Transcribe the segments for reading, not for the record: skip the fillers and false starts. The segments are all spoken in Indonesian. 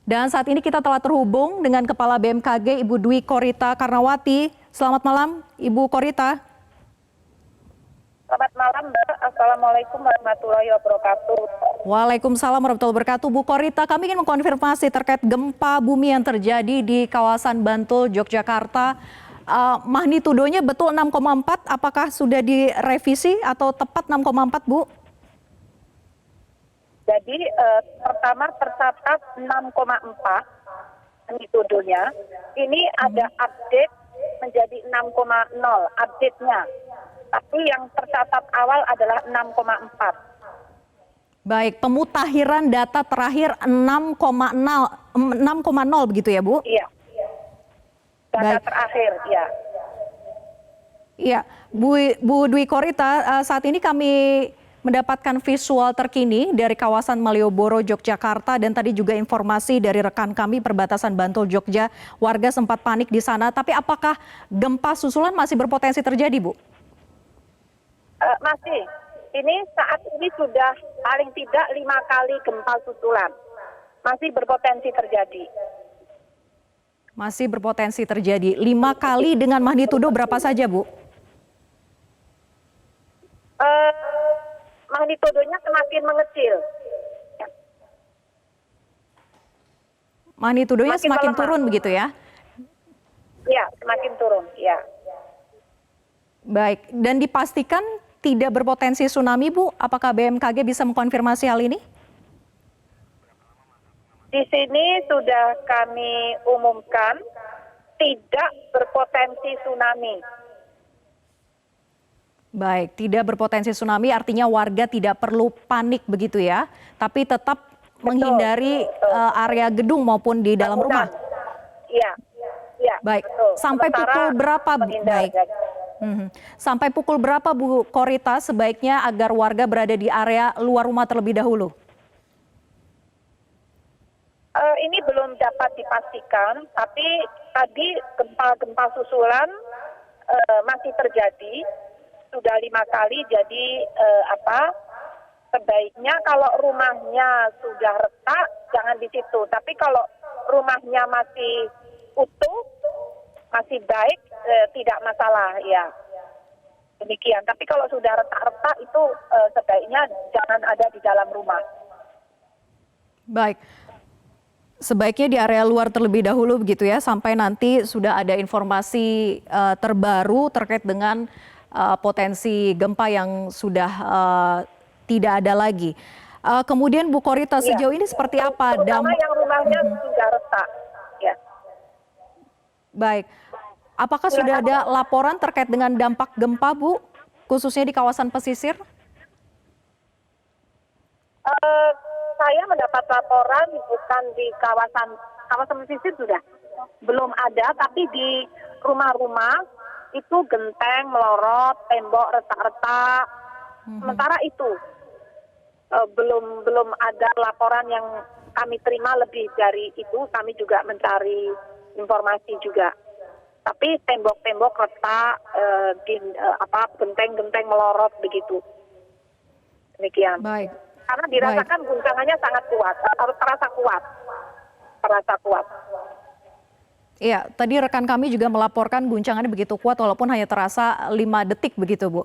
Dan saat ini kita telah terhubung dengan Kepala BMKG Ibu Dwi Korita Karnawati. Selamat malam, Ibu Korita. Selamat malam, Mbak. Assalamualaikum warahmatullahi wabarakatuh. Waalaikumsalam warahmatullahi wabarakatuh. Bu Korita, kami ingin mengkonfirmasi terkait gempa bumi yang terjadi di kawasan Bantul, Yogyakarta. Magnitudonya betul 6,4, apakah sudah direvisi atau tepat 6,4, Bu? Jadi pertama tercatat 6,4 magnitudonya. Ini ada update menjadi 6,0 update-nya. Tapi yang tercatat awal adalah 6,4. Baik, pemutakhiran data terakhir 6,0 begitu ya, Bu? Iya. Data Baik. terakhir, ya. Iya, Bu Dwi Korita, saat ini kami mendapatkan visual terkini dari kawasan Malioboro, Yogyakarta, dan tadi juga informasi dari rekan kami perbatasan Bantul, Jogja, warga sempat panik di sana. Tapi apakah gempa susulan masih berpotensi terjadi, Bu? Masih. Ini saat ini sudah paling tidak 5 kali gempa susulan. Masih berpotensi terjadi. Masih berpotensi terjadi. 5 kali dengan magnitudo berapa saja, Bu? Magnitudonya semakin mengecil. Magnitudonya semakin melemah. turun begitu ya? Ya, semakin turun, ya. Baik, dan dipastikan tidak berpotensi tsunami, Bu? Apakah BMKG bisa mengkonfirmasi hal ini? Di sini sudah kami umumkan tidak berpotensi tsunami. Baik, tidak berpotensi tsunami artinya warga tidak perlu panik begitu ya, tapi tetap menghindari area gedung maupun di dalam rumah. Iya, iya. Baik, Betul. sampai pukul berapa? Baik. Sampai pukul berapa, Bu Korita, sebaiknya agar warga berada di area luar rumah terlebih dahulu? Ini belum dapat dipastikan, tapi tadi gempa-gempa susulan masih terjadi, sudah 5 kali. Jadi sebaiknya kalau rumahnya sudah retak, jangan di situ. Tapi kalau rumahnya masih utuh, masih baik, tidak masalah, ya. Demikian. Tapi kalau sudah retak-retak itu sebaiknya jangan ada di dalam rumah. Baik. Sebaiknya di area luar terlebih dahulu begitu ya, sampai nanti sudah ada informasi terbaru terkait dengan potensi gempa yang sudah tidak ada lagi. Kemudian Bu Korita, sejauh ini seperti apa? Terutama yang rumahnya sudah retak. Ya. Baik. Apakah sudah ada laporan terkait dengan dampak gempa, Bu? Khususnya di kawasan pesisir? Saya mendapat laporan bukan di kawasan pesisir sudah belum ada, tapi di rumah-rumah itu genteng melorot, tembok retak-retak. Sementara itu belum ada laporan yang kami terima lebih dari itu. Kami juga mencari informasi juga. Tapi tembok-tembok retak, genteng-genteng melorot begitu. Demikian. Baik. Karena dirasakan guncangannya sangat kuat, terasa kuat. Iya, tadi rekan kami juga melaporkan guncangannya begitu kuat walaupun hanya terasa 5 detik begitu, Bu.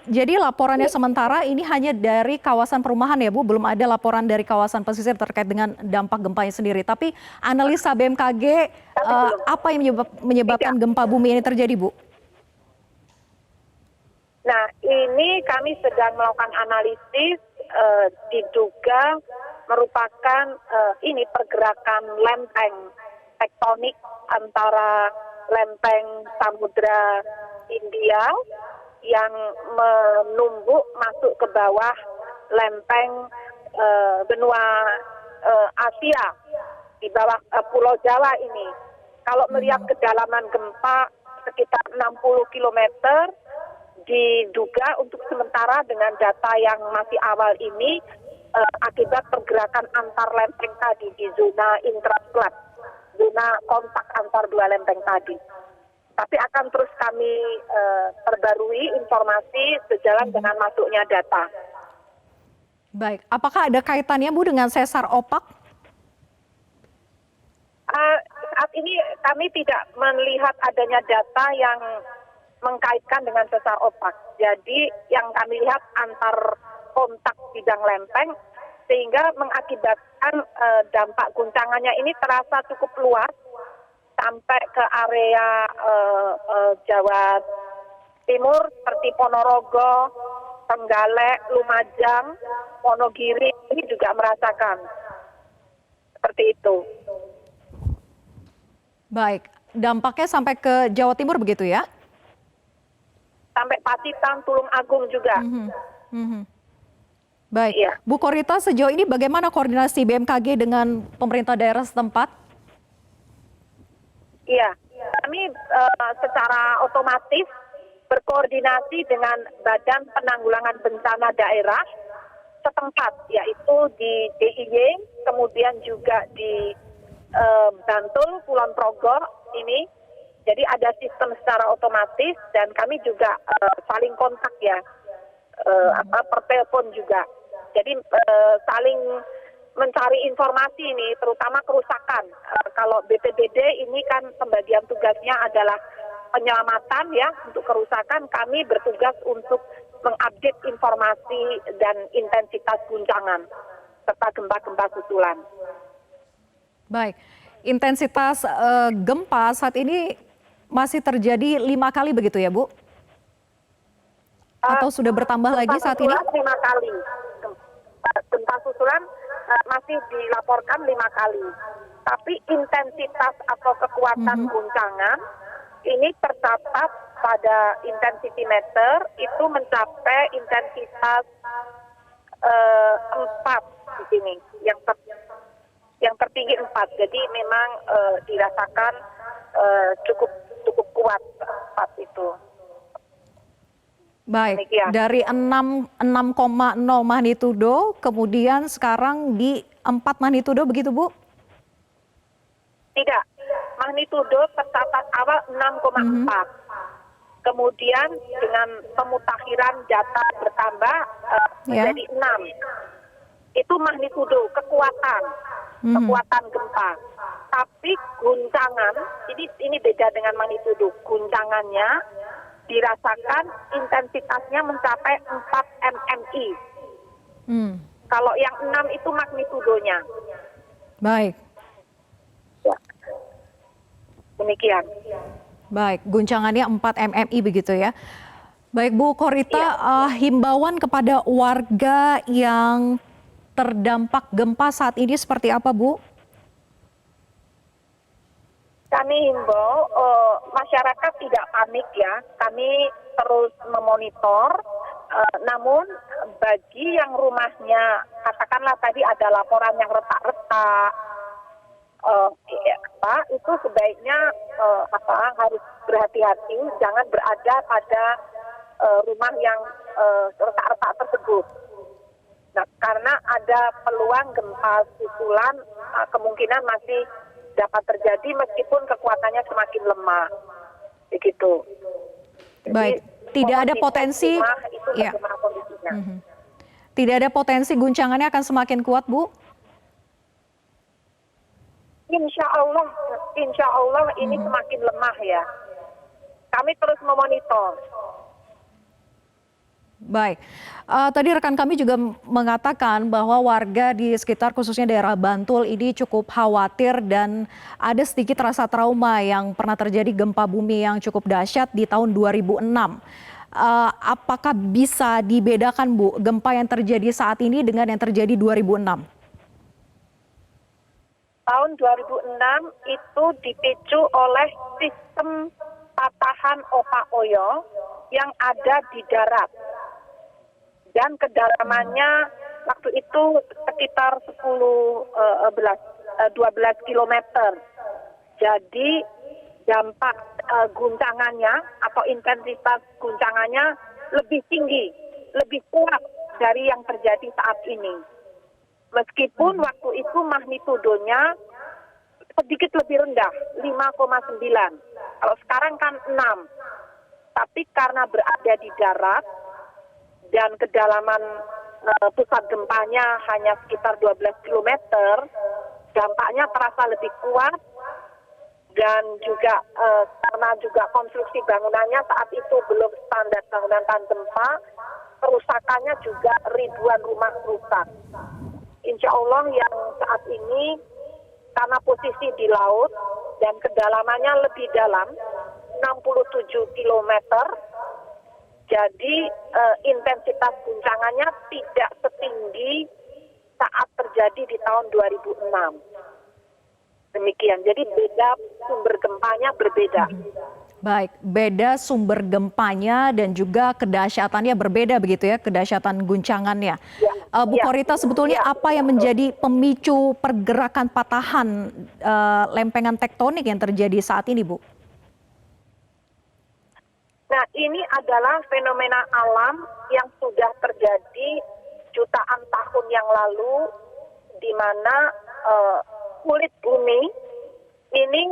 Jadi laporannya sementara ini hanya dari kawasan perumahan ya, Bu, belum ada laporan dari kawasan pesisir terkait dengan dampak gempanya sendiri. Tapi analisa BMKG apa yang menyebabkan gempa bumi ini terjadi, Bu? Nah, ini kami sedang melakukan analisis, diduga merupakan ini pergerakan lempeng tektonik antara lempeng Samudra Hindia yang menumbuk masuk ke bawah lempeng benua Asia di bawah Pulau Jawa ini. Kalau melihat kedalaman gempa sekitar 60 kilometer, diduga untuk sementara dengan data yang masih awal ini akibat pergerakan antar lempeng tadi di zona intraslab, zona kontak antar dua lempeng tadi. Tapi akan terus kami perbarui informasi sejalan dengan masuknya data. Baik, apakah ada kaitannya, Bu, dengan sesar opak? Saat ini kami tidak melihat adanya data yang mengkaitkan dengan sesar otak. Jadi yang kami lihat antar kontak bidang lempeng sehingga mengakibatkan dampak guncangannya ini terasa cukup luas sampai ke area Jawa Timur seperti Ponorogo, Trenggalek, Lumajang, Wonogiri ini juga merasakan seperti itu. Baik, dampaknya sampai ke Jawa Timur begitu ya? Sampai Pacitan, Tulung Agung juga. Mhm. Baik, Iya. Bu Korita, sejauh ini bagaimana koordinasi BMKG dengan pemerintah daerah setempat? Iya, kami secara otomatis berkoordinasi dengan Badan Penanggulangan Bencana Daerah setempat, yaitu di DIY, kemudian juga di Bantul, Kulon Progo ini. Jadi ada sistem secara otomatis dan kami juga saling kontak ya, per telepon juga. Jadi saling mencari informasi ini, terutama kerusakan. Kalau BPBD ini kan pembagian tugasnya adalah penyelamatan ya untuk kerusakan. Kami bertugas untuk mengupdate informasi dan intensitas guncangan serta gempa-gempa susulan. Baik, intensitas gempa saat ini masih terjadi 5 kali begitu ya, Bu? Atau sudah bertambah lagi saat ini? Gempa susulan 5 kali. Gempa susulan masih dilaporkan 5 kali. Tapi intensitas atau kekuatan guncangan ini tercatat pada intensity meter itu mencapai intensitas 4 di sini. Yang tertinggi 4. Jadi memang dirasakan cukup kuat 4 itu. Baik, Demikian. dari 6,0 magnitudo, kemudian sekarang di 4 magnitudo begitu, Bu? Tidak, magnitudo tercatat awal 6,4. Kemudian dengan pemutakhiran data bertambah menjadi 6. Itu magnitudo, kekuatan gempa. Tapi guncangan, ini beda dengan magnitudo. Guncangannya dirasakan intensitasnya mencapai 4 mmi. Kalau yang 6 itu magnitudonya. Baik. Ya. Demikian. Baik, guncangannya 4 mmi begitu ya. Baik Bu Korita, himbauan kepada warga yang terdampak gempa saat ini seperti apa, Bu? Kami himbau masyarakat tidak panik ya. Kami terus memonitor. Namun bagi yang rumahnya katakanlah tadi ada laporan yang retak-retak, itu sebaiknya harus berhati-hati, jangan berada pada rumah yang retak-retak tersebut. Nah, karena ada peluang gempa susulan kemungkinan masih dapat terjadi meskipun kekuatannya semakin lemah, begitu. Baik, tidak ada potensi, ya. Tidak ada potensi guncangannya akan semakin kuat, Bu? Insya Allah ini semakin lemah ya. Kami terus memonitor. Baik, tadi rekan kami juga mengatakan bahwa warga di sekitar khususnya daerah Bantul ini cukup khawatir dan ada sedikit rasa trauma yang pernah terjadi gempa bumi yang cukup dahsyat di tahun 2006. Apakah bisa dibedakan, Bu, gempa yang terjadi saat ini dengan yang terjadi 2006? Tahun 2006 itu dipicu oleh sistem patahan opak oyo yang ada di darat. Dan kedalamannya waktu itu sekitar 12 kilometer. Jadi dampak guncangannya atau intensitas guncangannya lebih tinggi, lebih kuat dari yang terjadi saat ini. Meskipun waktu itu magnitudonya sedikit lebih rendah, 5,9. Kalau sekarang kan 6. Tapi karena berada di darat, dan kedalaman pusat gempanya hanya sekitar 12 km, dampaknya terasa lebih kuat dan juga karena juga konstruksi bangunannya saat itu belum standar bangunan tahan gempa, kerusakannya juga ribuan rumah rusak. Insya Allah yang saat ini karena posisi di laut dan kedalamannya lebih dalam 67 kilometer, jadi intensitas guncangannya tidak setinggi saat terjadi di tahun 2006. Demikian, jadi beda sumber gempanya berbeda. Baik, beda sumber gempanya dan juga kedahsyatannya berbeda begitu ya, kedahsyatan guncangannya. Ya, Bu ya, Korita, sebetulnya ya, apa yang menjadi pemicu pergerakan patahan lempengan tektonik yang terjadi saat ini, Bu? Nah, ini adalah fenomena alam yang sudah terjadi jutaan tahun yang lalu, di mana kulit bumi ini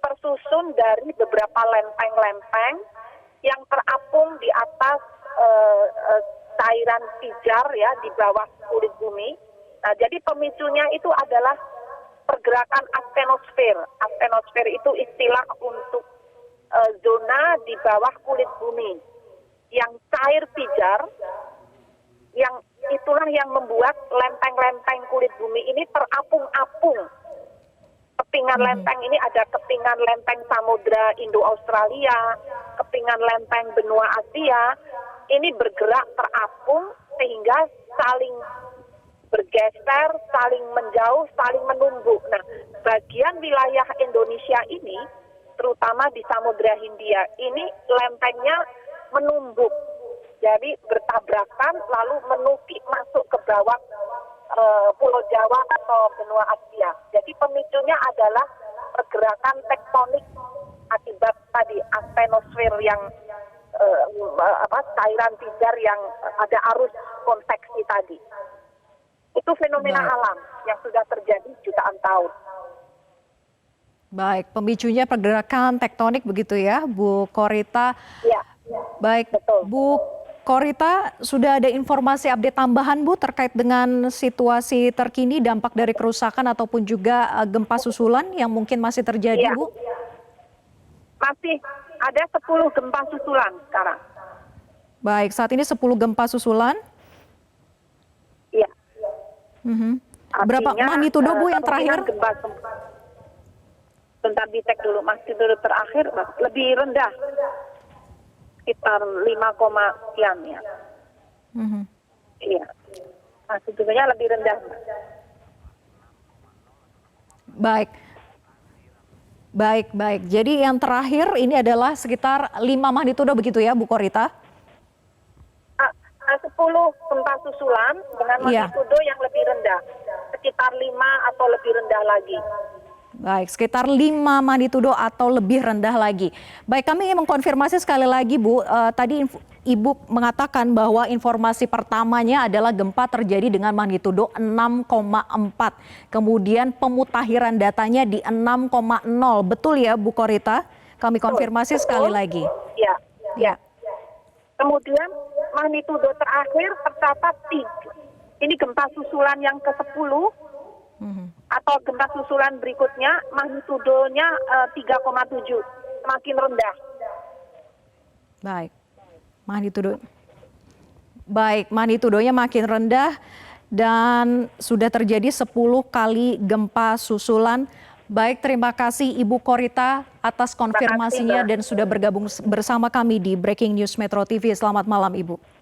tersusun dari beberapa lempeng-lempeng yang terapung di atas cairan pijar ya di bawah kulit bumi. Nah, jadi pemicunya itu adalah pergerakan asthenosfer. Asthenosfer itu istilah untuk zona di bawah kulit bumi yang cair pijar, yang itulah yang membuat lempeng-lempeng kulit bumi ini terapung-apung. Kepingan lempeng ini ada kepingan lempeng Samudra Indo-Australia, kepingan lempeng benua Asia, ini bergerak terapung sehingga saling bergeser, saling menjauh, saling menumbuk. Nah, bagian wilayah Indonesia ini, terutama di Samudra Hindia, ini lempengnya menumbuk. Jadi bertabrakan lalu menukik masuk ke bawah Pulau Jawa atau benua Asia. Jadi pemicunya adalah pergerakan tektonik akibat tadi asthenosfer yang cairan pijar yang ada arus konveksi tadi. Itu fenomena alam yang sudah terjadi jutaan tahun. Baik, pemicunya pergerakan tektonik begitu ya, Bu Korita. Ya. Baik, betul. Bu Korita, sudah ada informasi update tambahan Bu terkait dengan situasi terkini dampak dari kerusakan ataupun juga gempa susulan yang mungkin masih terjadi, Ya. Bu? Masih ada 10 gempa susulan sekarang. Baik, saat ini 10 gempa susulan. Iya. Berapa magnitudo Bu yang terakhir? Bentar dicek dulu, magnitudo terakhir lebih rendah. Sekitar 5, sekian ya. Iya. Magnitudonya lebih rendah. Baik. Baik. Jadi yang terakhir ini adalah sekitar 5 magnitudo begitu ya, Bu Korita? 10 gempa susulan dengan magnitudo yang lebih rendah. Sekitar 5 atau lebih rendah lagi. Baik, sekitar 5 magnitudo atau lebih rendah lagi. Baik, kami ingin mengkonfirmasi sekali lagi, Bu. Tadi Ibu mengatakan bahwa informasi pertamanya adalah gempa terjadi dengan magnitudo 6,4. Kemudian pemutahiran datanya di 6,0. Betul ya, Bu Korita? Kami konfirmasi sekali lagi. Ya. Kemudian magnitudo terakhir tercatat 3. Ini gempa susulan yang ke-10. Atau gempa susulan berikutnya magnitudonya 3,7, semakin rendah. Magnitudonya makin rendah dan sudah terjadi 10 kali gempa susulan. Baik, terima kasih Ibu Korita atas konfirmasinya dan sudah bergabung bersama kami di Breaking News Metro TV. Selamat malam Ibu.